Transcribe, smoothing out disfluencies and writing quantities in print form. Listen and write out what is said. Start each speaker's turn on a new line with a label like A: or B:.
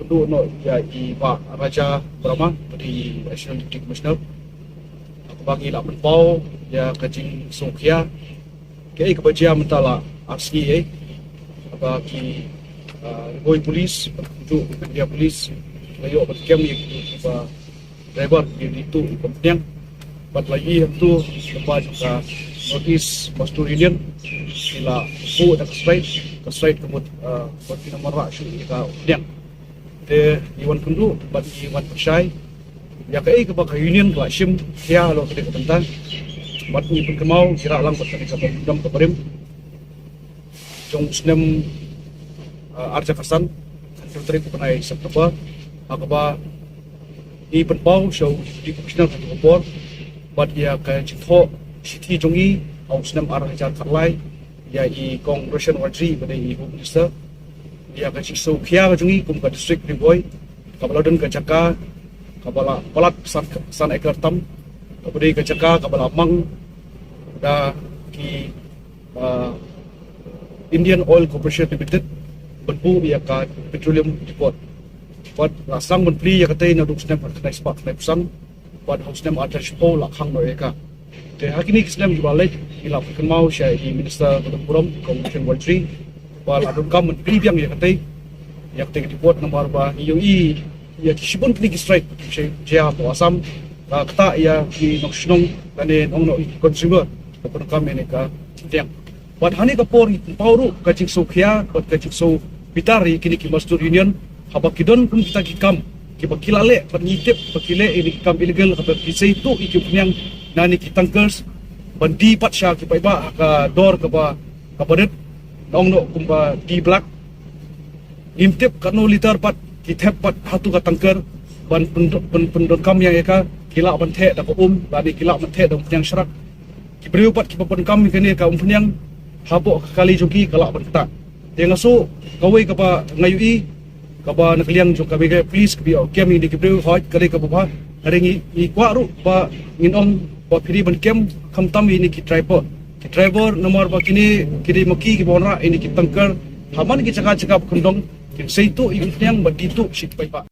A: kundu no ya i Pak Raja Brahma di National Deputy Commissioner aku bagi lah penpau ya kajing songkia ke kebajian mentala RCA bagi boy polis untuk dia polis layu berkem ni driver itu kemudian buat lagi itu lepas juga notis pastor Indian sila bu dan straight kemud buat nomor raksyu kita kemudian de iwan kundu buat iwan percaya ya ke baka union ke sim ya lo ke tentang buat ni pun kemau kira lang buat kita dam ke berim jong snem arja kasan filteri ku penai September akaba i penpau show di komisioner ke bor buat ya ke jitho city jongi au snem arja karlai ya i Congression Wardri pada i Home Minister dia ke ciso kia ke jongi kum ke district Riboy kabala dan ke Jaka kabala palat san ekar tam kabadi ke Jaka kabala mang da ki Indian Oil Corporation Limited benpu ya ka petroleum depot buat rasang menpli ya katay na duk snem kenai spark kenai pusang buat house snem ada sipo lakhang mereka te hakini kisnem jubalek ila kan mau siya i minister Puram Commission Wardri wal adun kam menpli biang ya katay depot nomor ba i ya kisibon kini strike siya po asam kata ya ki noksinong kanin ong no consumer kapon kami ni ka tiang buat hani kapor pauru kacing sokia buat kacing so pitari kini ki Mazdur Union habak kidon pun kita kikam kibakilale pernitip bakile ini kikam illegal kapag kisay itu ikipnyang nani kitankers bandi pat siya kipaiba ka door kapa kapadet naong no kumpa di black limtip kano liter pat kitep pat hatu ka tanker ban pendon kam yang eka kila banthe da ko bani kila banthe da yang syarak kibriu pat kipapon kam kini ka umpunyang habok kali jogi kalak berkata dia ngaso kawai kapa ngayui kapa nakliang jok kabe please kabi kem ini kibreu hoj kali kapa hari ni kwaru ba nginom ba piri ban kem khamtam ini ki driver nomor ba kini kiri maki ki bonra ini ki tangkar haman ki cakap kondong ki seitu yang baditu sik pai pa